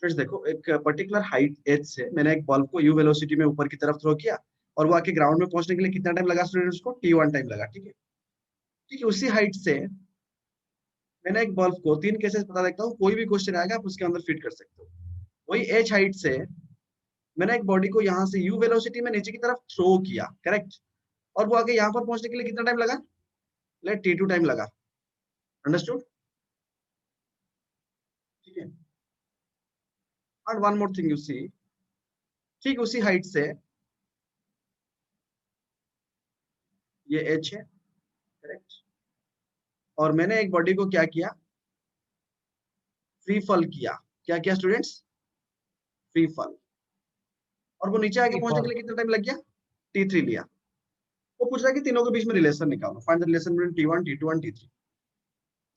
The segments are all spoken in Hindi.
फिर देखो, एक पर्टिकुलर हाइट एच से मैंने एक बॉल को यू वेलोसिटी में ऊपर की तरफ थ्रो किया और वो आके ग्राउंड में पहुंचने के लिए कितना टाइम लगा स्टूडेंट्स को? t1 टाइम लगा। ठीक है, ठीक है। उसी हाइट से मैंने एक बॉल को, 3 केसेस बता देता हूँ, कोई भी क्वेश्चन आएगा आप उसके अंदर फिट कर सकते हो। वही एच हाइट से मैंने एक बॉडी को यहाँ से यू वेलोसिटी में नीचे की तरफ थ्रो किया, करेक्ट, और वो आगे यहाँ पर पहुंचने के लिए कितना टाइम लगा? लेट t2 टाइम लगा। अंडरस्टूड? ठीक है। And one more thing you see, ठीक उसी हाइट से ये h है, करेक्ट, और मैंने एक बॉडी को क्या किया? फ्री फॉल किया। क्या किया स्टूडेंट्स? Free fall. और वो नीचे आके पहुंचने के लिए कितना टाइम लग गया? t3 लिया। वो पूछ रहा है कि तीनों के बीच में रिलेशन निकालो, find the relation between t1 t2 and t3।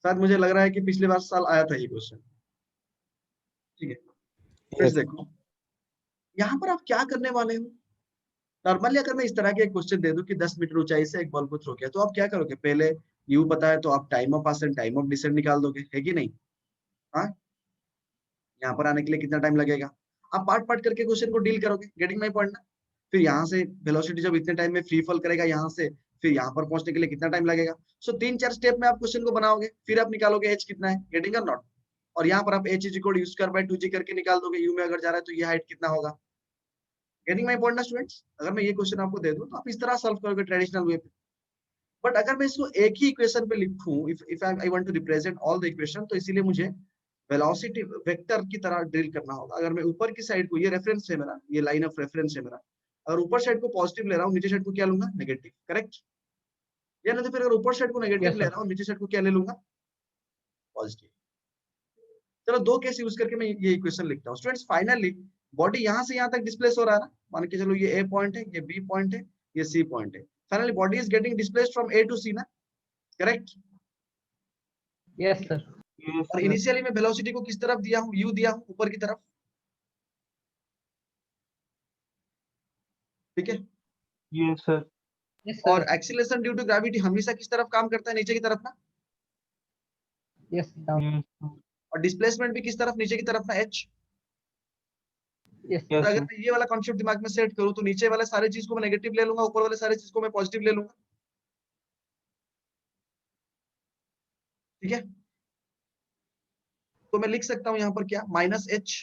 शायद मुझे लग रहा है कि पिछले बार साल आया था ये क्वेश्चन। ठीक है, फिर देखो यहाँ पर आप क्या करने वाले हो। नॉर्मली अगर मैं इस तरह के एक क्वेश्चन दे दूं कि 10 मीटर ऊंचाई से एक बॉल को थ्रो किया, तो आप क्या करोगे? पहले यू पता है तो आप time of pass time of descent निकाल दोगे, है कि नहीं? हाँ, यहाँ पर आने के लिए कितना टाइम लगेगा? आप पार्ट पार्ट करके क्वेश्चन को डील करोगे, गेटिंग माय पॉइंट ना? फिर यहाँ से वेलोसिटी जब इतने टाइम में फ्री फॉल करेगा यहाँ से, फिर यहाँ पर पहुंचने के लिए कितना टाइम लगेगा? सो 3-4 स्टेप में आप क्वेश्चन को बनाओगे, फिर आप निकालोगे एच कितना है, गेटिंग और नॉट। और यहाँ पर आप H is equal you square by 2g करके निकाल दोगे, यू में अगर जा रहा है तो ये हाइट कितना होगा। गेटिंग माय पॉइंट ना स्टूडेंट्स? अगर मैं ये क्वेश्चन आपको दे दूं तो आप इस तरह सॉल्व करोगे ट्रेडिशनल वे पे। बट अगर मैं इसको एक ही इक्वेशन पे लिखूं, if I want to represent all the equation, तो इसीलिए मुझे वेलोसिटी वेक्टर की तरह ड्रिल करना होगा। अगर मैं ऊपर की साइड को, ये रेफरेंस है मेरा, ये लाइन ऑफ रेफरेंस है मेरा, अगर ऊपर साइड को पॉजिटिव ले रहा हूँ, नीचे साइड को क्या लूंगा? Negative, correct? या नहीं तो फिर अगर ऊपर साइड को नेगेटिव ले रहा हूँ, नीचे साइड को क्या ले लूंगा? पॉजिटिव। चलो दो केस यूज करके मैं ये इक्वेशन लिखता हूँ स्टूडेंट्स। फाइनली बॉडी यहाँ से यहाँ तक डिस्प्लेस हो रहा है ना, मान के चलो ये ए पॉइंट है, ये बी पॉइंट है, ये सी पॉइंट है। Finally body is getting displaced from A to C ना, करेक्ट? Yes sir. और इनिशियली मैं वेलोसिटी को किस तरफ दिया हूँ? यू दिया हूँ, ऊपर की तरफ। ठीक है, यस सर। और एक्सीलरेशन ड्यू टू ग्रेविटी हमेशा किस तरफ काम करता है? नीचे की तरफ ना। Yes down. और डिस्प्लेसमेंट भी किस तरफ? नीचे की तरफ ना, एच। यस तो अगर मैं ये वाला कॉन्सेप्ट दिमाग में सेट करूं तो नीचे वाले सारे चीज को मैं नेगेटिव ले लूंगा, ऊपर वाले सारे चीज को मैं पॉजिटिव ले लूंगा। ठीक है, तो मैं लिख सकता हूं यहाँ पर क्या? Minus H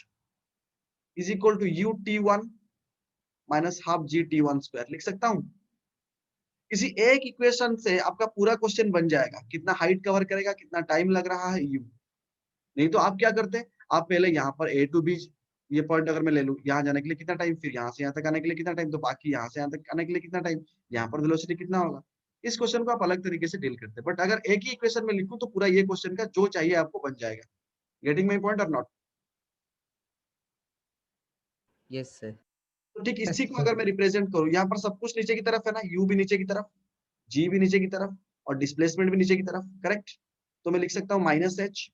is equal to U t1 minus half G t1 square लिख सकता हूं। किसी एक इक्वेशन से आपका पूरा क्वेश्चन बन जाएगा। कितना हाइट कवर करेगा, कितना टाइम लग रहा है, यू। नहीं तो आप क्या करते हैं? आप पहले यहाँ पर ए टू बी, ये पॉइंट अगर मैं ले लूं, यहाँ जाने के लिए कितना टाइम, फिर यहाँ से यहाँ तक आने के लिए कितना टाइम, तो बाकी यहाँ से यहाँ तक आने के लिए कितना टाइम, यहाँ पर वेलोसिटी कितना होगा। इस क्वेश्चन को आप अलग तरीके से डील करते हैं। बट अगर एक ही इक्वेशन में लिखूं तो पूरा ये क्वेश्चन का जो चाहिए आपको बन जाएगा। गेटिंग माय पॉइंट और नॉट? Yes sir. तो ठीक इसी को अगर मैं रिप्रेजेंट करूं, यहाँ पर सब कुछ नीचे की तरफ है ना, यू भी नीचे की तरफ, जी भी नीचे की तरफ, और डिस्प्लेसमेंट भी नीचे की तरफ, करेक्ट? तो मैं लिख सकता हूँ minus H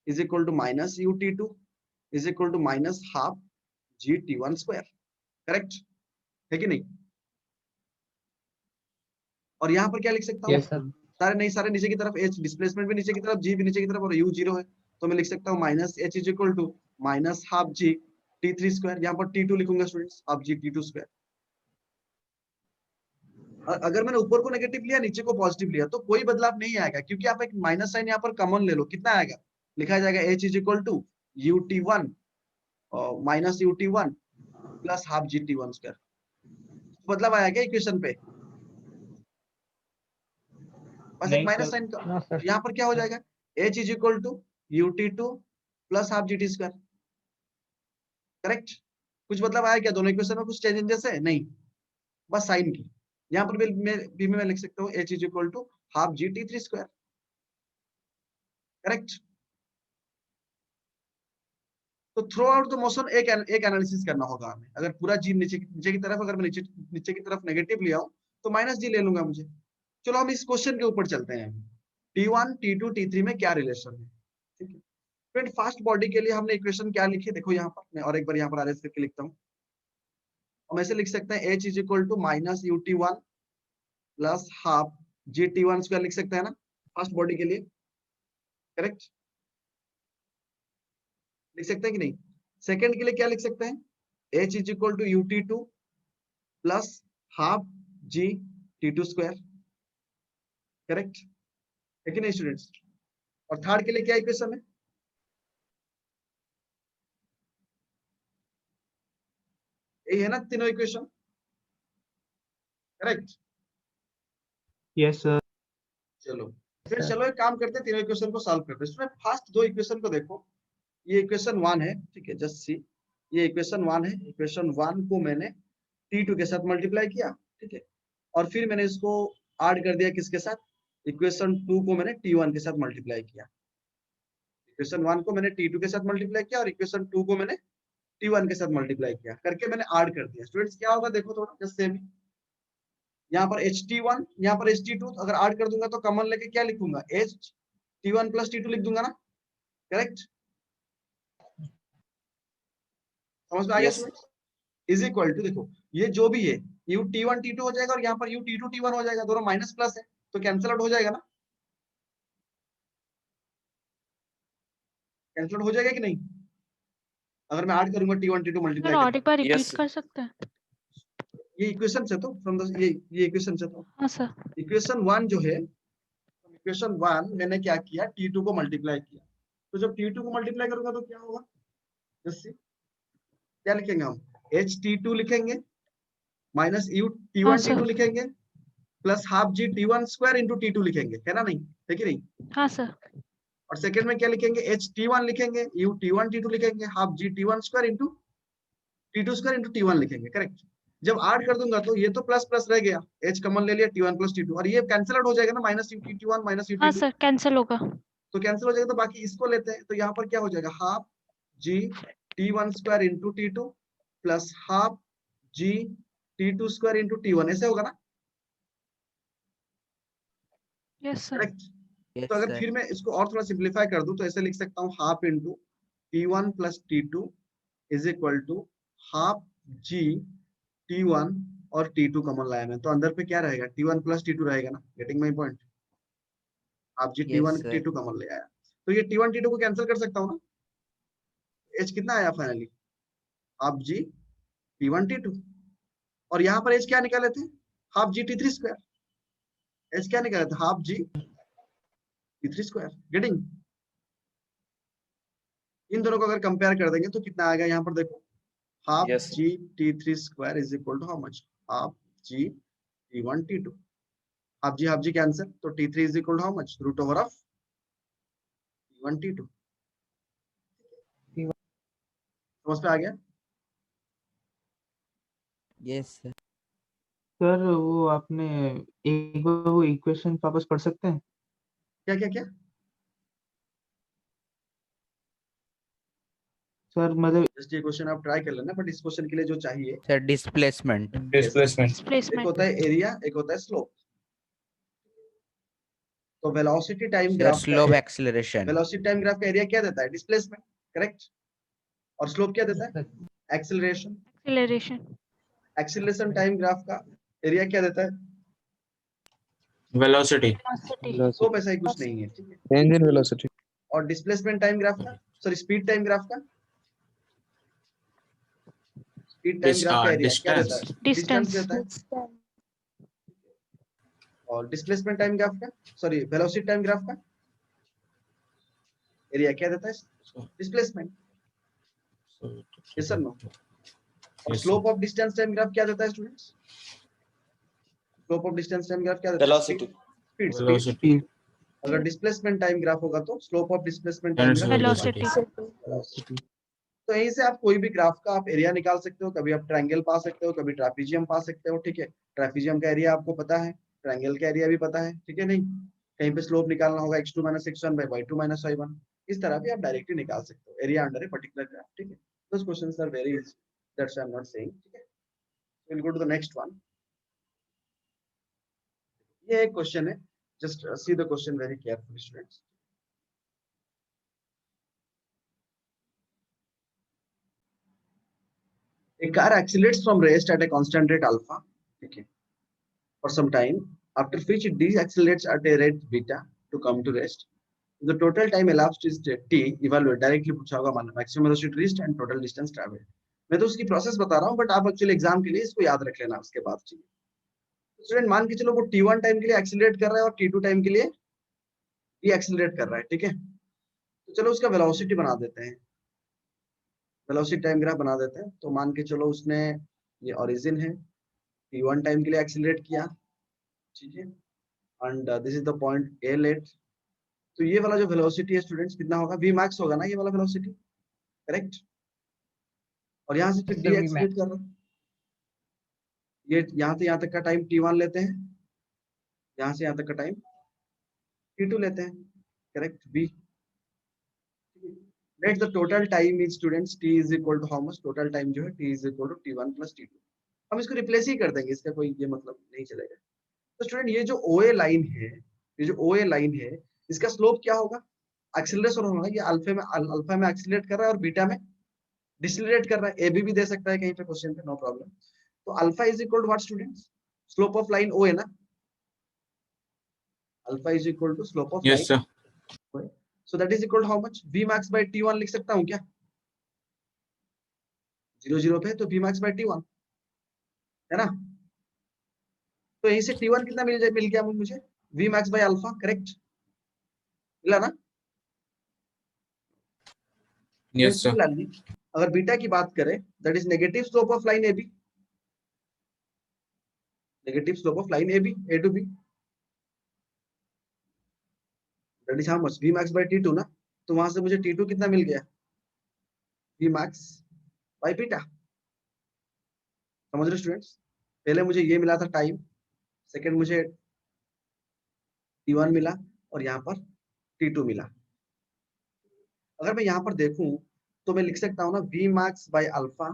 is equal to minus U t2 is equal to minus half G t1 square, correct है कि नहीं? और यहाँ पर क्या लिख सकता हूँ? Yes sir. सारे नहीं, सारे नीचे की तरफ, एच डिस्प्लेसमेंट भी नीचे की तरफ, जी भी नीचे की तरफ, और यू जीरो है। तो मैं लिख सकता हूँ minus H is equal to minus half G t3 square. यहाँ पर t2 लिखूंगा स्टूडेंट्स, हाफ जी t2 स्क्वायर। अगर मैंने ऊपर को नेगेटिव लिया, नीचे को पॉजिटिव लिया, तो कोई बदलाव नहीं आएगा, क्योंकि आप एक माइनस साइन यहाँ पर कॉमन ले लो, कितना आएगा? लिखा जाएगा H is equal to U t1 minus U t1 plus half G t1 square. बदलाव आया क्या इक्वेशन पे? बस एक माइनस साइन का। तो यहाँ पर क्या हो जाएगा? H is equal to U t2 plus half G t square, correct? कुछ मतलब आया क्या? दोनों इक्वेशन में कुछ चेंजेस है? नहीं, बस साइन की। यहाँ पर भी मैं लिख सकता हूँ H is equal to half G t3 square, correct? तो थ्रू आउट द मोशन एक एनालिसिस करना होगा हमें। अगर पूरा जी नीचे की तरफ, अगर मैं नीचे की तरफ नेगेटिव ले आऊं तो माइनस जी ले लूंगा मुझे। चलो हम इस क्वेश्चन के ऊपर चलते हैं। t1 t2 t3 में क्या रिलेशन है? ठीक है फ्रेंड, फास्ट बॉडी के लिए हमने इक्वेशन क्या लिखी है? देखो यहाँ पर मैं और एक बार यहाँ पर आरएस करके लिखता हूँ। हम ऐसे लिख सकते हैं H is equal to minus U t1 plus half G t1 square लिख सकते हैं ना, फास्ट बॉडी के लिए, करेक्ट? लिख सकते हैं कि नहीं? सेकंड के लिए क्या लिख सकते हैं, h is equal to ut2 plus half g t2 square, correct है कि नहीं स्टूडेंट्स। और थर्ड के लिए क्या इक्वेशन है, यही है ना तीनों इक्वेशन, करेक्ट। Yes sir. चलो फिर चलो एक काम करते हैं, तीनों इक्वेशन को सॉल्व करते हैं। इसमें फर्स्ट दो इक्वेशन को देखो, ये इक्वेशन 1 है, ठीक है, जस्ट सी, ये इक्वेशन 1 है। इक्वेशन 1 को मैंने t2 के साथ मल्टीप्लाई किया, ठीक है, और फिर मैंने इसको ऐड कर दिया किसके साथ, इक्वेशन 2 को मैंने t1 के साथ मल्टीप्लाई किया। इक्वेशन 1 को मैंने t2 के साथ मल्टीप्लाई किया और इक्वेशन 2 को मैंने t1 के साथ मल्टीप्लाई किया, करके मैंने ऐड कर दिया। स्टूडेंट्स क्या होगा देखो थोड़ा, जस्ट सेम, यहाँ पर ht1 यहाँ पर ht2, अगर ऐड कर दूंगा तो कॉमन लेके क्या लिखूंगा, ht1 प्लस t2 लिख दूंगा ना, करेक्ट। समझ में आ गया स्टूडेंट्स, इज इक्वल टू, देखो ये जो भी है u t1 t2 हो जाएगा और यहाँ पर u t2 t1 हो जाएगा, दोनों माइनस प्लस है तो कैंसिल आउट हो जाएगा ना, कैंसिल आउट हो जाएगा कि नहीं, अगर मैं ऐड करूंगा t1 t2 सर मल्टीप्लाई और करके। एक बार रिपीट कर सकते हैं? ये इक्वेशन से तो फ्रॉम द ये इक्वेशन से तो हाँ सर। इक्वेशन 1 जो है, इक्वेशन 1 मैंने क्या किया, t2 को मल्टीप्लाई किया, तो जब t2 को मल्टीप्लाई करूंगा तो क्या होगा, जस्ट सी क्या लिखेंगे हम, ht2 लिखेंगे माइनस u हाँ t1 सर। t2 लिखेंगे plus half g t1 square into t2 लिखेंगे, है ना, नहीं है कि नहीं। हाँ सर। और सेकंड में क्या लिखेंगे, h t1 लिखेंगे, u t1 t2 लिखेंगे, half g t1 square into t2 square into t1 लिखेंगे, करेक्ट। जब ऐड कर दूंगा तो ये तो प्लस प्लस रह गया, h कॉमन ले लिया, t1 प्लस t2, और ये कैंसिल आउट हो जाएगा ना, minus u t1 minus u हाँ t2, सर कैंसिल होगा। तो कैंसिल हो जाएगा, तो बाकी इसको लेते हैं, तो यहाँ पर क्या हो जाएगा, half g t1 square into t2 plus half g t2 square into t1, ऐसे होगा ना, यस सर। करेक्ट। तो अगर फिर मैं इसको और थोड़ा सिंप्लीफाई कर दूं तो ऐसे लिख सकता हूँ, half into t1 plus t2 is equal to half g t1 और t2 कॉमन लाया मैं, तो अंदर पे क्या रहेगा, t1 प्लस t2 रहेगा ना, getting my point, half g t1 t2 common ले आया, तो ये t1 t2 को कैंसिल कर सकता हूँ ना, h कितना आया finally, half g t1 t2, और यहाँ पर h क्या निकाले थे, half g t3 square, h क्या निकाले थे, half g t3 square, getting. इन दोनों को अगर कंपेयर कर देंगे तो कितना आएगा, यहाँ पर देखो, half g t3 square is equal to how much, half g t1 t2, half g cancel, तो t3 is equal to how much, root over of t1 t2। समझ पे आ गया, यस सर। सर वो आपने एक बार वो इक्वेशन वापस पढ़ सकते हैं? क्या क्या क्या सर मतलब जस्ट ये क्वेश्चन आप ट्राई कर लेना, बट इस क्वेश्चन के लिए जो चाहिए, सर डिस्प्लेसमेंट। एक होता है एरिया, एक होता है स्लोप। तो velocity time sir graph slope acceleration. Velocity time graph का एरिया क्या देता है, डिस्प्लेसमेंट, करेक्ट। और स्लोप क्या देता है, acceleration. Acceleration. Acceleration time graph का एरिया क्या देता है, वेलोसिटी। स्लोप ऐसा ही कुछ नहीं है, ठीक है। Change in velocity. और डिस्प्लेसमेंट टाइम ग्राफ का, सॉरी स्पीड टाइम ग्राफ का, स्पीड टाइम ग्राफ का एरिया क्या देता है, डिस्टेंस देता है। और डिस्प्लेसमेंट टाइम ग्राफ का, सॉरी वेलोसिटी टाइम ग्राफ का एरिया क्या देता है, डिस्प्लेसमेंट, यस सर नो। और slope of distance time graph क्या देता है students, slope of distance time graph क्या देता है, वेलोसिटी। स्पीड। अगर डिस्प्लेसमेंट टाइम ग्राफ होगा तो slope of displacement time graph velocity. तो यहीं से आप कोई भी ग्राफ का आप एरिया निकाल सकते हो, कभी आप ट्रायंगल पा सकते हो, कभी ट्रापेजियम पा सकते हो, ठीक है। ट्रापेजियम का एरिया आपको पता है, ट्रायंगल का एरिया भी पता है, ठीक है, नहीं कहीं पे स्लोप निकालना होगा x2 - x1 by y2 - y1, इस तरह भी आप डायरेक्टली निकाल सकते हो area under a particular graph, ठीक है। Those questions are very easy, that's why I'm not saying, ठीक है। We'll go to the next one. ये एक क्वेश्चन है, just see the question very carefully students. A car accelerates from rest at a constant rate alpha, okay, for some time, after which it deaccelerates at a rate beta to come to rest. The total time elapsed is t evaluate directly पूछा होगा मान maximum velocity reached and total distance travelled. मैं तो उसकी प्रोसेस बता रहा हूँ बट आप एक्चुअली एग्जाम के लिए इसको याद रख लेना उसके बाद चाहिए। स्टूडेंट मान के चलो वो t1 टाइम के लिए एक्सीलरेट कर रहा है और t2 टाइम के लिए ये एक्सीलरेट कर रहा है, ठीक है। तो चलो उसका वेलोसिटी बना देते हैं, वेलोसिटी टाइम ग्राफ बना देते हैं। तो मान के चलो उसने ये ओरिजिन है, t1 टाइम के लिए एक्सीलरेट किया, ठीक है, and this is the point a let. तो ये वाला जो वेलोसिटी है स्टूडेंट्स कितना होगा, v max होगा ना ये वाला वेलोसिटी, करेक्ट। और यहाँ से फिर Yes, d sir, V accelerate max. कर रहा है, ये यहाँ से यहाँ तक का टाइम t1 लेते हैं, यहाँ से यहाँ तक का टाइम t2 लेते हैं, correct b। Let the total time is students t is equal to how much, total time जो है t is equal to t1 plus t2। हम इसको रिप्लेस ही कर देंगे, इसका कोई ये मतलब नहीं चलेगा। तो स्टूडेंट ये जो OA लाइन है, ये जो OA लाइन है इसका स्लोप क्या होगा, एक्सीलरेशन होगा। ये अल्फा में एक्सीलरेट कर रहा है और बीटा में डिसेलरेट कर रहा है। AB भी दे सकता है कहीं पे क्वेश्चन पे, नो प्रॉब्लम। तो alpha is equal to what students, slope of line OA ना, alpha is equal to slope of Yes, sir. Line. So that is equal to how much, V max by T1 लिख सकता हूँ क्या, 0 0 पे तो V max by T1 है ना। तो यहीं से T1 कितना मिल गया मुझे, V max by alpha, correct मिला ना। Yes, sir. Similarly, अगर बीटा की बात करें that is negative slope of line AB, negative slope of line AB A to B, that is how much, V max by T2 ना। तो वहां से मुझे T2 कितना मिल गया, V max by बीटा। समझ रहे स्टूडेंट्स, पहले मुझे ये मिला था टाइम, सेकंड मुझे T1 मिला और यहाँ पर T2 मिला। अगर मैं यहाँ पर देखूं तो मैं लिख सकता हूँ ना V max by alpha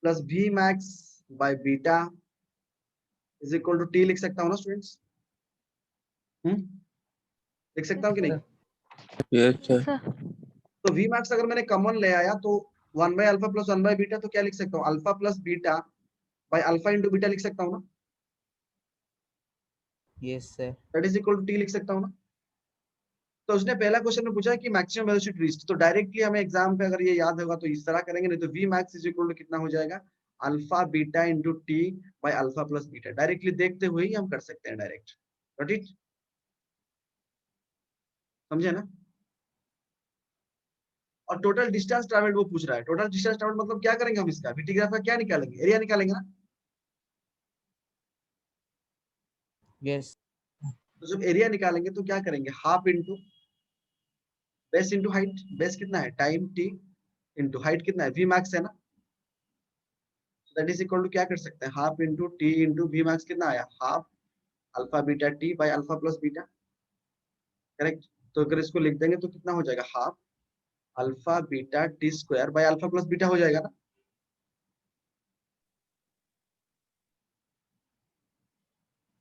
plus V max by beta is equal to T लिख सकता हूँ ना स्टूडेंट्स, लिख सकता हूँ कि नहीं। Yes, sir. Sir. तो V max अगर मैंने कॉमन ले आया तो 1 by alpha plus 1 by beta, तो क्या लिख सकता हूँ, alpha plus beta by alpha into beta लिख सकता हूँ ना, Yes, sir. That is equal to T लिख सकता हूँ ना। तो उसने पहला क्वेश्चन में पूछा कि मैक्सिमम वेलोसिटी रीच्ड, तो डायरेक्टली हमें एग्जाम पे अगर ये याद होगा तो इस तरह करेंगे, नहीं तो V max is equal to कितना हो जाएगा, alpha beta into T by alpha plus beta. Directly देखते हुए ही हम कर सकते हैं डायरेक्ट, गॉट इट, समझे ना। और टोटल डिस्टेंस ट्रैवल्ड वो पूछ रहा है, टोटल डिस्टेंस ट्रैवल्ड मतलब क्या करेंगे हम इसका, VT ग्राफ का क्या निकालेंगे, एरिया निकालेंगे ना। Yes. तो जब एरिया निकालेंगे तो क्या करेंगे, half into base into height, base कितना है टाइम T इंटू हाइट कितना है V max है ना। दैट इज इक्वल टू क्या कर सकते हैं, half into T into V max कितना आया, half alpha beta T by alpha plus beta, correct. तो अगर इसको लिख देंगे तो कितना हो जाएगा, half alpha beta T square by alpha plus beta हो जाएगा ना।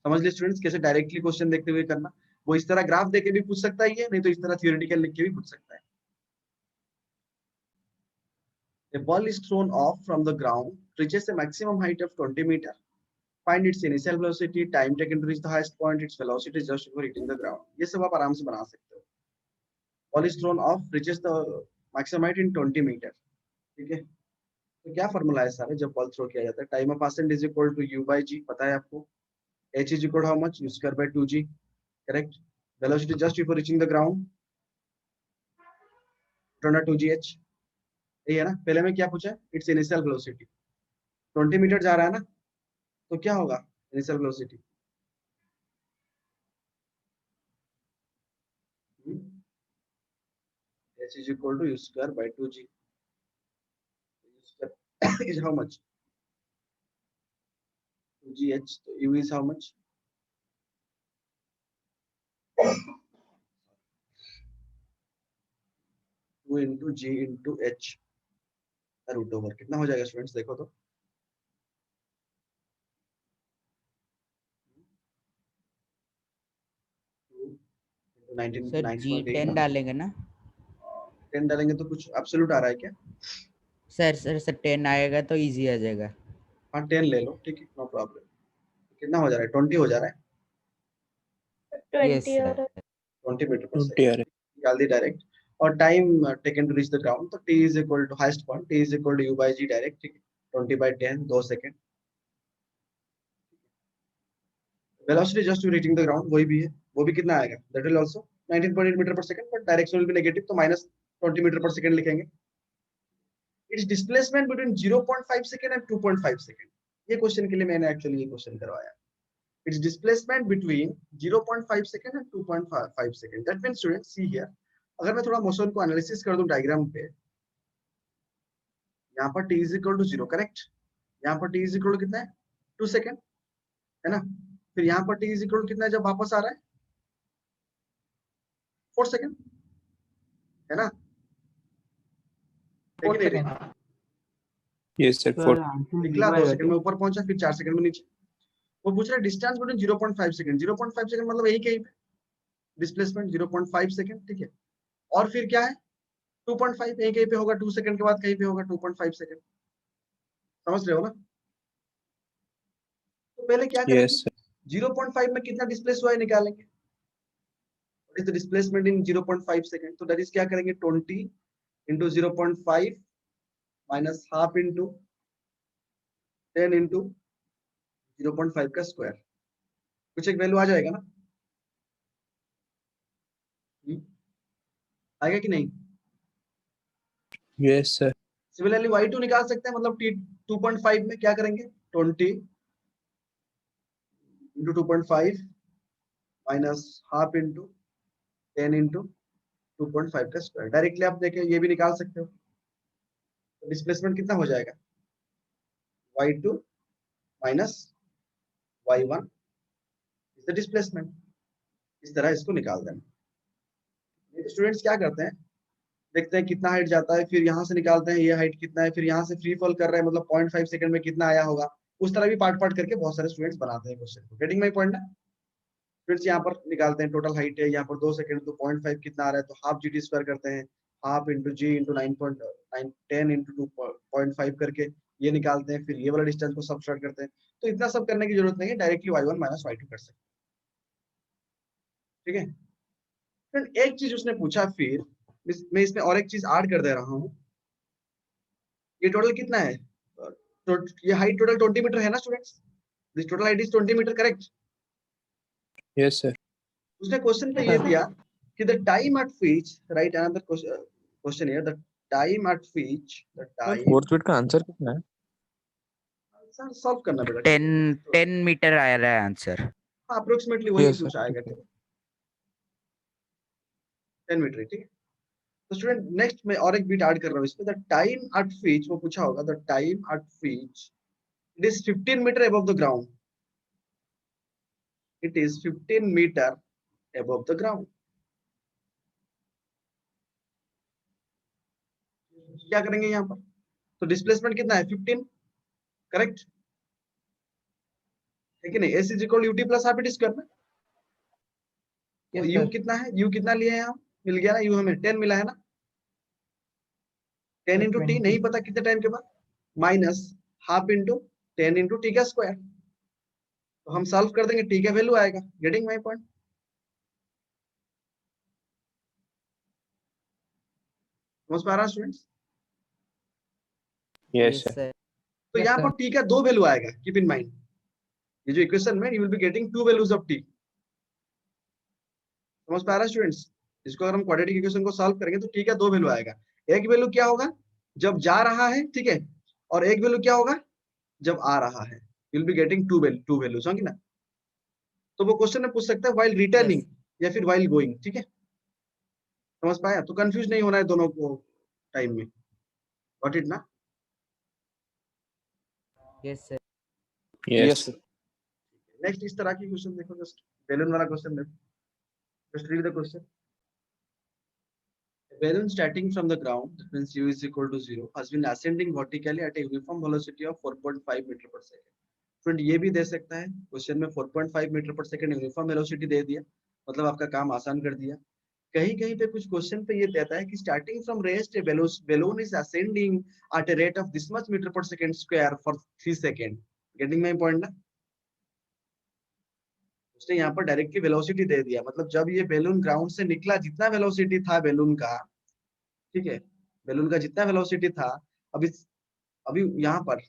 समझ लिए स्टूडेंट्स कैसे डायरेक्टली क्वेश्चन देखते हुए करना। वो इस तरह ग्राफ देके भी पूछ सकता है ये, नहीं तो इस तरह थियोरेटिकल लिख के भी पूछ सकता है। A ball is thrown off from the ground, reaches a maximum height of 20 meter. Find its initial velocity, time taken to reach the highest point, its velocity just before hitting the ground. ये सब आप आराम से बना सकते हो। Ball is thrown off, reaches the maximum height in 20 meter. ठीक है, तो क्या फॉर्मूला है सारे जब बॉल थ्रो किया जाता है, time of ascent is equal to U by G, पता है आपको, H is equal to how much, U square by 2G, correct. Velocity just before reaching the ground, 2GH, यही है ना। पहले में क्या पूछा है, इट्स इनिशियल वेलोसिटी, 20 मीटर जा रहा है ना, तो क्या होगा initial velocity, H is equal to U square by 2G. U square is how much, 2GH, so U is how much, 2 into G into H root over, कितना हो जाएगा स्टूडेंट्स देखो तो, सर G10 डालेंगे ना, 10 डालेंगे तो कुछ एब्सोल्यूट आ रहा है क्या, सर 10 आएगा तो इजी आ जाएगा। हाँ 10 ले लो, ठीक है, नो प्रॉब्लम। कितना हो जा रहा है, 20 हो जा रहा है। Yes, sir. 20 मीटर पर 20 सेकेंड आ रहा निकाल दी डायरेक्ट। और time taken to reach the ground, तो t is equal to highest point, t is equal to u by g direct, ठीक है, 20/10 2 second. Velocity just to reaching the ground वही भी है, वो भी कितना आएगा, that will also 19.8 metre per second, but direction will be negative, तो -20 मीटर पर सेकंड लिखेंगे। It's displacement between 0.5 second and 2.5 second. ये क्वेश्चन के लिए मैंने एक्चुअली ये क्वेश्चन करवाया। It's displacement between 0.5 second and 2.5 second. That means students see here, अगर मैं थोड़ा मोशन को एनालिसिस कर दूं डायग्राम पे, यहाँ पर t is equal to 0, correct, यहाँ पर t इज इक्वल टू कितना है 2 सेकंड, है ना, फिर यहाँ पर t इज इक्वल टू कितना है जब वापस आ रहा है 4 सेकंड, है ना, 4 second. Yes sir sir 4 answer निकला जीरो 2 आएगा सेकंड क्या? में ऊपर पहुंचा, फिर 4 सेकंड में नीचे। वो पूछ रहा है डिस्टेंस बिटवीन 0.5 सेकंड, 0.5 सेकंड मतलब यही कहीं पे डिस्प्लेसमेंट 0.5 सेकंड, ठीक है, और फिर क्या है 2.5 यही कहीं पे होगा, 2 सेकंड के बाद कहीं पे होगा 2.5 सेकंड, समझ रहे हो ना। तो पहले क्या करेंगे, यस सर 0.5 में कितना डिस्प्लेस हुआ है निकालेंगे, what is the displacement in 0.5 second, तो दैट इज क्या करेंगे 20 into 0.5 minus half into 10 into 0.5 का स्क्वायर, कुछ एक वैल्यू आ जाएगा ना, आएगा कि नहीं। यस सर सिमिलरली y2 निकाल सकते हैं, मतलब t 2.5 में क्या करेंगे 20 into 2.5 minus half into 10 into 2.5 का स्क्वायर। डायरेक्टली आप देखें ये भी निकाल सकते हो, तो डिस्प्लेसमेंट कितना हो जाएगा y2 minus y1 is the displacement. इस तरह इसको निकाल देना। तो स्टूडेंट्स क्या करते हैं, देखते हैं कितना हाइट जाता है, फिर यहाँ से निकालते हैं ये हाइट कितना है, फिर यहाँ से फ्री फॉल कर रहे हैं मतलब 0.5 सेकंड में कितना आया होगा, उस तरह भी पार्ट पार्ट करके बहुत सारे स्टूडेंट्स बनाते हैं क्वेश्चन को। गेटिंग माय पॉइंट ना स्टूडेंट्स, यहाँ पर निकालते हैं टोटल हाइट है यहाँ पर 2 सेकंड, तो 0.5 कितना आ रहा है, तो हाफ GT स्क्वायर करते हैं, half into G into 9.10 into 2.5 करके ये निकालते हैं, फिर ये वाला डिस्टेंस को सब्ट्रैक्ट करते हैं। तो इतना सब करने की जरूरत नहीं है, डायरेक्टली y1 माइनस y2 कर सकते हैं, ठीक है। फिर एक चीज उसने पूछा, फिर मैं इसमें और एक चीज ऐड कर दे रहा हूँ, ये टोटल कितना है, तो ये हाइट टोटल 20 मीटर है ना students, this total height is 20 metre, correct. Yes sir उसने क्वेश्चन पे ये दिया कि the time at which, right another question here, the time at which, the time, fourth bit का आंसर कितना है सर सॉल्व करना बेटा, 10 मीटर आ रहा है आंसर। अप्रोक्सीमेटली वही यस कुछ सर आएगा, ठीक है 10 मीटर, ठीक है। तो स्टूडेंट नेक्स्ट मैं और एक बीट ऐड कर रहा हूँ इसमें, द टाइम एट व्हिच, वो पूछा होगा the time at which it is 15 metre above the ground, it is 15 meter above the ground। क्या करेंगे यहाँ पर, तो डिस्प्लेसमेंट कितना है 15, करेक्ट है कि नहीं, s is equal ut plus half it square में, Yes, u sir. कितना है, u कितना लिए हैं हम, मिल गया ना, u हमें 10 मिला है ना, 10 Yes, इंटू टी 20. नहीं पता कितने टाइम के बाद, minus half into 10 into T का स्क्वायर, तो हम सॉल्व कर देंगे, टी का वैल्यू आएगा। गेटिंग माय पॉइंट, समझ पा रहा students. Yes yes sir sir. तो Yes, यहाँ sir. पर टी का 2 वैल्यू आएगा, कीप इन माइंड, ये जो इक्वेशन में you will be getting 2 values of T, समझ पा रहा स्टूडेंट्स। इसको अगर हम क्वाड्रेटिक इक्वेशन को सॉल्व करेंगे तो टी का 2 वैल्यू आएगा, एक वैल्यू क्या होगा जब जा रहा है, ठीक है, और एक वैल्यू क्या होगा जब आ रहा है, you will be getting to values, समझ ना। तो वो क्वेश्चन में पूछ सकता है व्हाइल रिटर्निंग या फिर व्हाइल गोइंग, ठीक है, समझ पाया, तो कंफ्यूज नहीं होना है दोनों को टाइम में, गॉट इट ना। Yes sir. यस नेक्स्ट इस तरह की क्वेश्चन देखो, जस्ट बैलून वाला क्वेश्चन देखो, just read the question. A balloon starting from the ground, that means u is equal to 0, has been ascending vertically at a uniform velocity of 4.5 metre per second. Friend ये भी दे सकता है क्वेश्चन में, 4.5 metre per second uniform velocity दे दिया, मतलब आपका काम आसान कर दिया। कहीं कहीं पे कुछ क्वेश्चन पे ये देता है कि starting from rest A balloon is ascending at a rate of this much meter per second square for 3 seconds। Getting my point ना, उसने यहाँ पर डायरेक्टली वेलोसिटी दे दिया, मतलब जब ये बैलून ग्राउंड से निकला, जितना वेलोसिटी था बैलून का, ठीक है, बैलून का जितना वेलोसिटी था, अभी यहाँ पर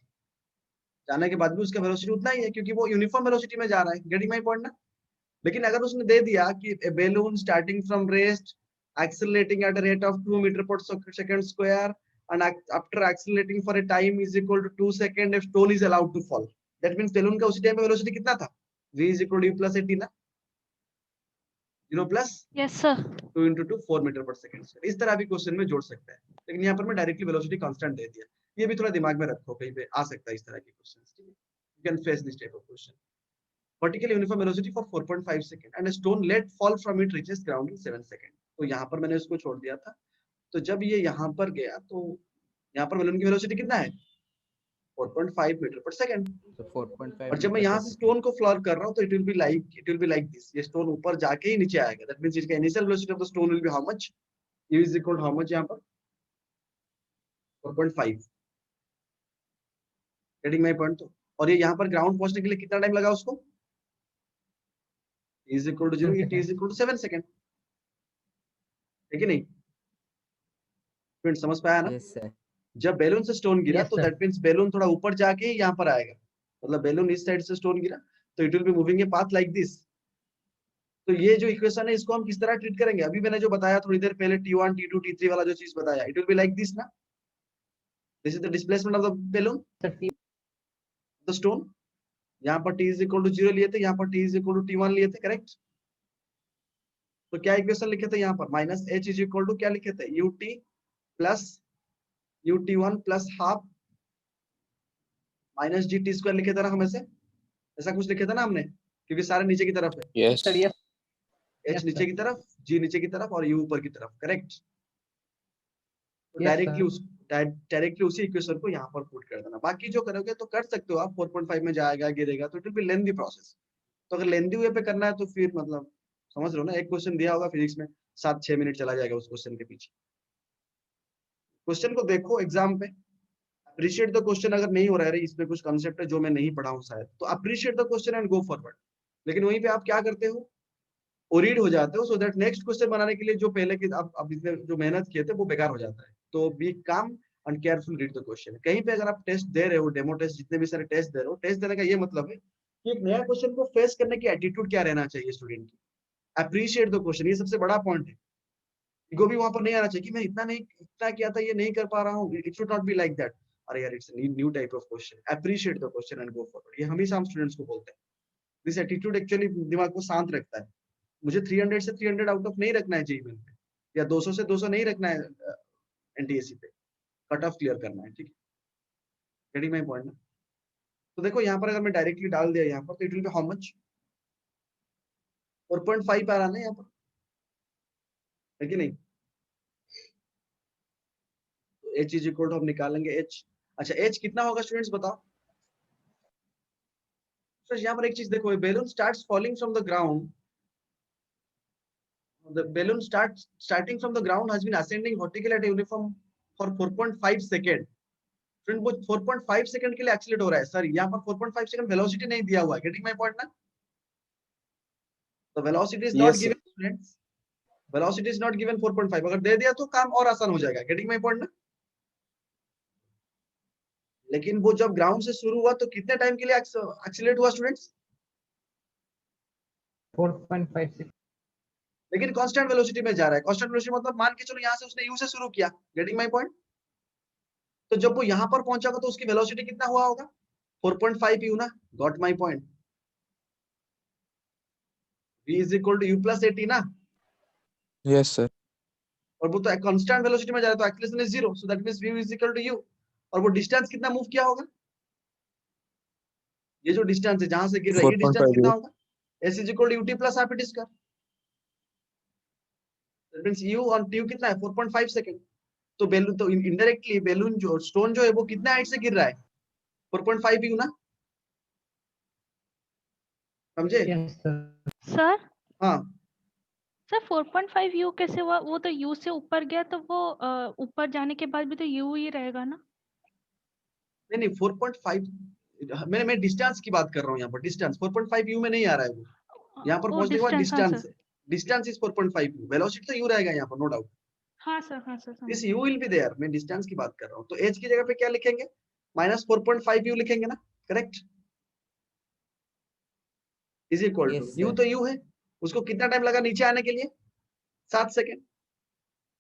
जाने के बाद भी उसका वेलोसिटी उतना ही है, क्योंकि वो यूनिफॉर्म वेलोसिटी में जा रहा है। गेटिंग माय पॉइंट ना? लेकिन अगर उसने दे दिया कि balloon starting from rest accelerating at a rate of 2 meter per second square and after accelerating for a time is equal to 2 seconds, if stone is allowed to fall, that means balloon का उसी टाइम पे वेलोसिटी कितना था? v is equal to u plus 80 ना, 0 plus Yes, sir. 2 into 2 4 meter per second square। इस तरह भी क्वेश्चन में जोड़ सकते हैं, लेकिन यहाँ पर मैं डायरेक्टली वेलोसिटी कांस्टेंट दे दिया। ये भी थोड़ा दिमाग में रखो, कहीं पे आ सकता है इस तरह के क्वेश्चंस, ठीक है? You can face this type of question। Vertical uniform velocity for 4.5 seconds and a stone let fall from it reaches ground in 7 seconds। तो यहाँ पर मैंने उसको छोड़ दिया था, तो जब ये यहाँ पर गया तो यहाँ पर बैलून की वेलोसिटी कितना है? 4.5 मीटर पर सेकंड। So 4.5 और जब मैं यहाँ से स्टोन को फ्लोर कर रहा हूँ तो it will be like this, ये स्टोन ऊपर जाके ही नीचे आएगा। दैट मींस इसका initial velocity of the stone will be how much? u is equal to how much यहाँ पर? 4.5। Getting my point? तो और ये यहाँ पर ग्राउंड पहुंचने के लिए कितना टाइम लगा उसको? t is equal to 0, ये t is equal to 7 second, है कि नहीं? फ्रेंड समझ पाया ना? Yes, sir. जब बैलून से स्टोन गिरा Yes, तो sir. दैट मींस बैलून थोड़ा ऊपर जाके ही यहाँ पर आएगा, मतलब बैलून इस साइड से स्टोन गिरा तो it will be moving a path like this. तो ये जो इक्वेशन है इसको हम किस तरह ट्रीट करेंगे? अभी मैंने जो बताया थोड़ी देर पहले t1 t2 t3 वाला जो चीज बताया, it will be like this ना, this is the displacement of the balloon, the stone. यहाँ पर t is equal to 0 लिए थे, यहाँ पर t is equal to t1 लिए थे, करेक्ट? तो क्या इक्वेशन लिखे थे यहाँ पर? Minus h is equal to क्या लिखे थे? ut plus ut1 plus half minus gt square लिखे थे ना हमें से, ऐसा कुछ लिखे था ना हमने, क्योंकि सारे नीचे की तरफ है, Yes. Sir, yes. h Yes, नीचे sir. की तरफ, g नीचे की तरफ और u ऊपर की तरफ, करेक्ट? तो Yes, डायरेक्टली उसी इक्वेशन को यहाँ पर पुट कर देना। बाकी जो करोगे तो कर सकते हो आप, 4.5 में जाएगा गिरेगा तो it will B lengthy process. तो अगर लेंथी वे पे करना है तो फिर मतलब समझ लो ना, एक क्वेश्चन दिया होगा फिजिक्स में 7-6 मिनट चला जाएगा उस क्वेश्चन के पीछे। क्वेश्चन को देखो एग्जाम पे, अप्रिशिएट द क्वेश्चन। अगर नहीं हो रहा है इसमें कुछ कंसेप्ट है जो मैं नहीं पढ़ा हूँ शायद, तो appreciate the question and go forward. लेकिन वहीं पे आप क्या करते हो? ओरीड हो जाते हो, सो दैट नेक्स्ट क्वेश्चन बनाने के लिए जो पहले की आप इसने जो मेहनत किए थे वो बेकार हो जाता है। तो बी काम and careful read the question. कहीं पे अगर आप टेस्ट दे रहे हो, डेमो टेस्ट, जितने भी सारे टेस्ट दे रहे हो, टेस्ट देने का ये मतलब है कि एक नया क्वेश्चन को फेस करने की एटीट्यूड क्या रहना चाहिए स्टूडेंट की। अप्रिशिएट द क्वेश्चन, ये सबसे बड़ा पॉइंट है। ईगो भी वहां पर नहीं आना चाहिए कि मैं इतना किया था, ये नहीं कर पा रहा हूँ। It should not be like that. अरे यार, it's new type of question, appreciate the question and go forward. ये हमेशा हम स्टूडेंट्स को बोलते हैं। दिस एटीट्यूड एक्चुअली दिमाग को शांत रखता है। मुझे 300 से 300 आउट ऑफ नहीं रखना है जेईई पे, या 200 से 200 नहीं रखना है एनटीएससी पे, कट ऑफ क्लियर करना है, ठीक है? गेटिंग माय पॉइंट ना? तो देखो यहाँ पर अगर मैं डायरेक्टली डाल दिया यहाँ पर तो it will be how much? 4.5 आ रहा ना यहाँ पर, है कि नहीं? तो h इज इक्वल टू हम निकालेंगे h। अच्छा, h कितना होगा स्टूडेंट्स बताओ? तो यहाँ पर एक चीज देखो, balloon starts falling from the ground, the balloon starting from the ground has been ascending vertically at a uniform for 4.5 second. Friend वो 4.5 सेकंड के लिए एक्सीलरेट हो रहा है सर, यहाँ पर 4.5 सेकंड वेलोसिटी नहीं दिया हुआ है। गेटिंग माय पॉइंट ना? तो velocity is not given students, velocity is not given 4.5। अगर दे दिया तो काम और आसान हो जाएगा। गेटिंग माय पॉइंट ना? लेकिन वो जब ग्राउंड से शुरू हुआ तो कितने टाइम के लिए एक्सीलरेट हुआ स्टूडेंट्स? 4.56। लेकिन कांस्टेंट वेलोसिटी में जा रहा है। कांस्टेंट वेलोसिटी मतलब मान के चलो यहाँ से उसने u से शुरू किया। Getting my point? तो जब वो यहाँ पर पहुंचा तो उसकी वेलोसिटी कितना हुआ होगा? 4.5 u ना। Got my point? v is equal to u plus 80 ना। Yes, sir. और वो तो कांस्टेंट वेलोसिटी में जा रहा है तो acceleration is 0, so that means v is equal to u। और वो डिस्टेंस कितना मूव किया होगा? ये जो डिस्टेंस है जहां से गिर रहा है, ये डिस्टेंस 4.5 कितना होगा? s is equal to ut plus half it square। That means u और tu कितना है? 4.5 सेकंड। तो बैलून तो इनडायरेक्टली बैलून जो स्टोन जो है वो कितना हाइट से गिर रहा है? 4.5 u ना। समझे? Yes, sir. सर हाँ, सर 4.5 यू कैसे हुआ? वो तो यू से ऊपर गया तो वो ऊपर जाने के बाद भी तो यू ही रहेगा ना। नहीं 4.5 मैं डिस्टेंस की बात कर रहा हूँ यहाँ पर। डिस्टेंस 4.5 u में नहीं आ रहा है वो। यहाँ पर ओ पहुंचने के बाद डिस्टेंस, हाँ डिस्टेंस सर, है, डिस्टेंस इज 4.5 u, वेलोसिटी तो u रहेगा यहाँ पर, नो डाउट। हाँ सर दिस समझ u विल बी देयर, मैं डिस्टेंस की बात कर रहा हूँ। तो h की जगह पे क्या लिखेंगे, -4.5 u लिखेंगे ना, correct. Is equal to Yes, u sir. तो u है, उसको कितना टाइम लगा नीचे आने के लिए, 7 सेकंड।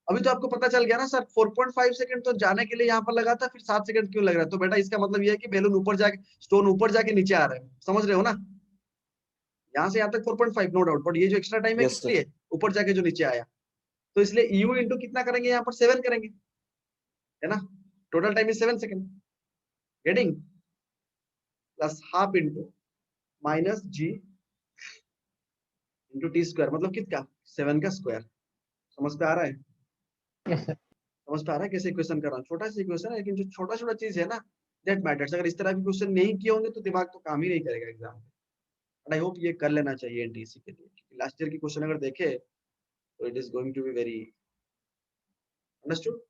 अभी तो आपको पता चल गया ना सर, 4.5 सेकंड तो जाने के लिए यहाँ पर लगा था, फिर 7 सेकंड क्यों लग रहा है। तो बेटा इसका मतलब ये है कि बैलून ऊपर जाके, स्टोन ऊपर जाके नीचे आ रहा है, समझ रहे हो ना। यहाँ से यहाँ तक 4.5 नो डाउट, बट ये जो एक्स्ट्रा टाइम है Yes, किस sir. लिए, ऊपर जाके जो नीचे आया। तो इसलिए u इंटू कितना करेंगे, यहाँ पर 7 करेंगे, है ना। Total time is 7 second, getting, plus half into minus G into T square, मतलब कितना, 7 का स्क्वायर। समझ पे आ रहा है, Yes, sir. समझ पे आ रहा है कैसे इक्वेशन कर रहा हूँ। छोटा सा इक्वेशन है, लेकिन जो छोटा छोटा चीज है ना, दैट मैटर्स। अगर इस तरह के क्वेश्चन नहीं किए होंगे तो दिमाग तो काम ही नहीं करेगा एग्जाम में। आई होप ये कर लेना चाहिए एनटीसी के लिए, क्योंकि लास्ट ईयर की क्वेश्चन अगर देखे तो it is going to be very understood.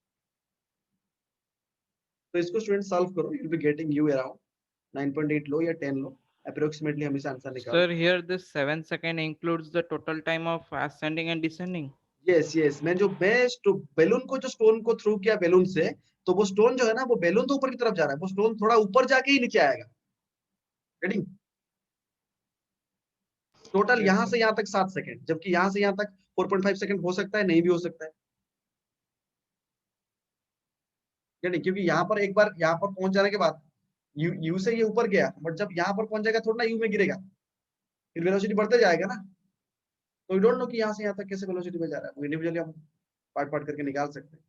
तो इसको स्टूडेंट सॉल्व करो, you will be getting you around 9.8 लो या 10 लो अप्रोक्सीमेटली, हमेशा आंसर निकालो। Sir, here this 7 second includes the total time of ascending and descending. Yes, मैं बैलून को जो स्टोन को थ्रू किया बैलून से, तो वो स्टोन जो है ना, वो बैलून तो ऊपर की तरफ जा रहा है, वो स्टोन थोड़ा ऊपर जाके ही नीचे आएगा। गेटिंग, टोटल Yes, यहाँ sir. से यहाँ तक 7 सेकंड, जबकि यहाँ से यहाँ तक 4.5 सेकंड हो सकता है, नहीं भी हो सकता है। गेटिंग, क्योंकि यहाँ पर एक बार यहाँ पर पहुंच जाने के बाद यू से ये ऊपर गया, बट जब यहाँ पर पहुंच जाएगा थोड़ा ना यू में गिरेगा, फिर वेलोसिटी बढ़ते जाएगा ना। तो यू डोंट नो कि यहाँ से यहाँ तक कैसे वेलोसिटी में जा रहा है, वो इंडिविजुअली हम पार्ट पार्ट करके निकाल सकते हैं।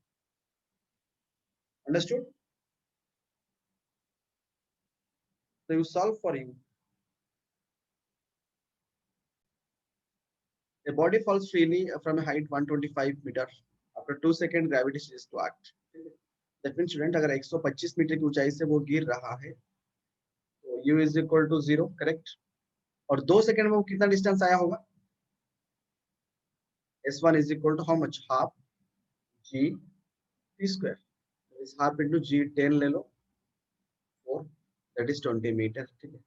Understood. So you solve for u. A body falls freely from a height 125 meter. After 2 seconds, gravity ceases to act. That means student, अगर 125 मीटर की ऊंचाई से वो गिर रहा है, तो u is equal to 0, correct. और 2 सेकंड में वो कितना डिस्टेंस आया होगा, s1 is equal to how much, half g t square, is half into g 10 ले लो 4, that is 20 मीटर, ठीक है।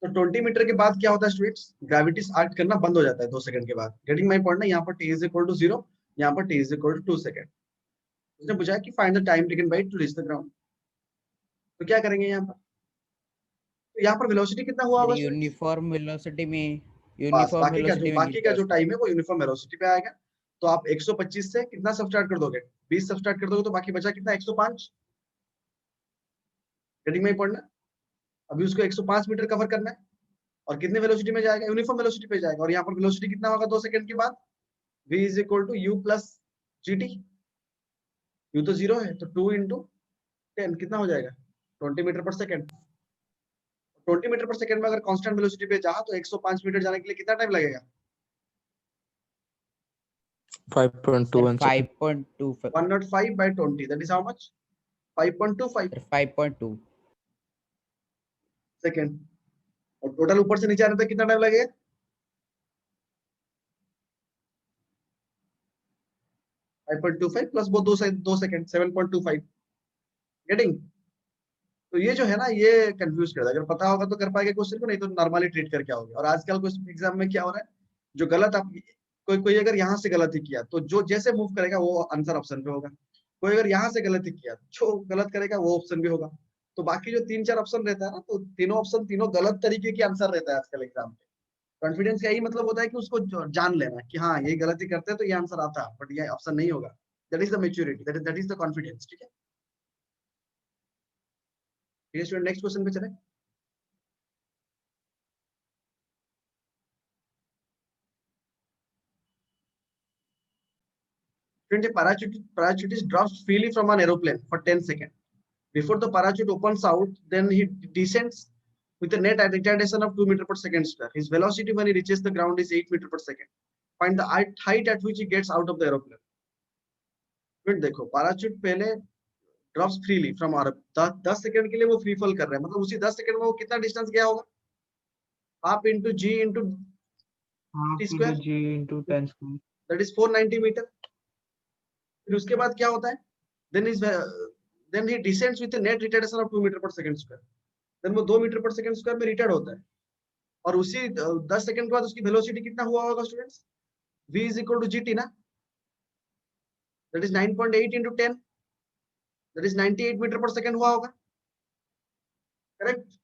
तो 20 मीटर के बाद क्या होता है स्टूडेंट्स, ग्रेविटी एक्ट करना बंद हो जाता है 2 सेकंड के बाद। गेटिंग माय पॉइंट ना, यहाँ पर t is equal to 0, यहाँ पर t is equal to 2 second. उसने पूछा कि find the time taken by two reach the ground, तो क्या करेंगे यहाँ पर, तो यहाँ पर वेलोसिटी कितना हुआ होगा स्टूडेंट्स, यूनिफॉर्म वेलोसिटी में, बस यूनिफॉर्म वेलोसिटी में बाकी का गिरता जो है। टाइम है वो यूनिफॉर्म वेलोसिटी पे आएगा। तो आप 125 से कितना सब्सट्रैक्ट कर दोगे, 20 सब्सट्रैक्ट कर दोगे, तो बाकी बचा कितना, 105। गेटिंग माय पॉइंट ना। अभी उसको 105 मीटर कवर करना है, और कितने वेलोसिटी में जाएगा, यूनिफॉर्म वेलोसिटी पे जाएगा। और यहाँ पर वेलोसिटी कितना होगा 2 सेकंड के बाद, v is equal to u plus gt, u तो 0 है, तो 2 into 10 कितना हो जाएगा, 20 metre per second. 20 metre per second में अगर कांस्टेंट वेलोसिटी पे जा, तो 105 मीटर जाने के लिए कितना टाइम लगेगा, 5.21 second. 5.25 105 by 20, that is how much, 5.25 5.2 second. और टोटल ऊपर से नीचे आने तक कितना टाइम लगेगा, 5.25 प्लस वो 2 सेकंड, 7.25। गेटिंग। तो ये जो है ना, ये कंफ्यूज कर रहा है। अगर पता होगा तो कर पाएगा क्वेश्चन को, नहीं तो नॉर्मली ट्रीट करके आओगे। और आजकल क्वेश्चन एग्जाम में क्या हो रहा है, जो गलत आप, कोई अगर यहाँ से गलत ही किया, तो जो जैसे मूव करेगा वो आंसर ऑप्शन पे होगा। कोई अगर यहाँ से गलत ही किया, जो गलत करेगा वो ऑप्शन भी होगा। तो बाकी जो 3-4 ऑप्शन रहता है ना, तो तीनों ऑप्शन तीनों गलत तरीके के आंसर रहता है आजकल एग्जाम में। कॉन्फिडेंस का यही मतलब होता है कि उसको जान लेना कि हाँ ये गलती करते हैं तो ये आंसर आता है, बट ये ऑप्शन नहीं होगा। That is the maturity, that is the confidence, ठीक है। स्टूडेंट नेक्स्ट क्वेश्चन पे चले। Parachutist drops freely from an aeroplane for 10 seconds. Before the parachute opens out, then he descends with a net retardation of 2 meters per second square. His velocity when he reaches the ground is 8 meters per second. Find the height at which he gets out of the aeroplane. फिर देखो, पैराशूट पहले drops freely from earth, 10 second के लिए वो फ्री फॉल कर रहा है, मतलब उसी 10 सेकंड में वो कितना डिस्टेंस गया होगा, half into G into half T into square, G into 10 square, that is 490 metre. फिर उसके बाद क्या होता है, then he descends with a net retardation of 2 meters per second square. then वो 2 मीटर पर सेकंड स्क्वायर में रिटार्ड होता है। और उसी 10 सेकंड के बाद उसकी वेलोसिटी कितना हुआ होगा students? v is equal to gt ना, that is 9.8 into 10, that is 98 metre per second हुआ होगा, करेक्ट।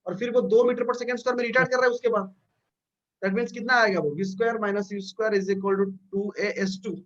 और फिर वो 2 मीटर पर सेकंड स्क्वायर में रिटार्ड कर रहा है उसके बाद, दैट मींस कितना आएगा वो v square minus u square is equal to 2a s2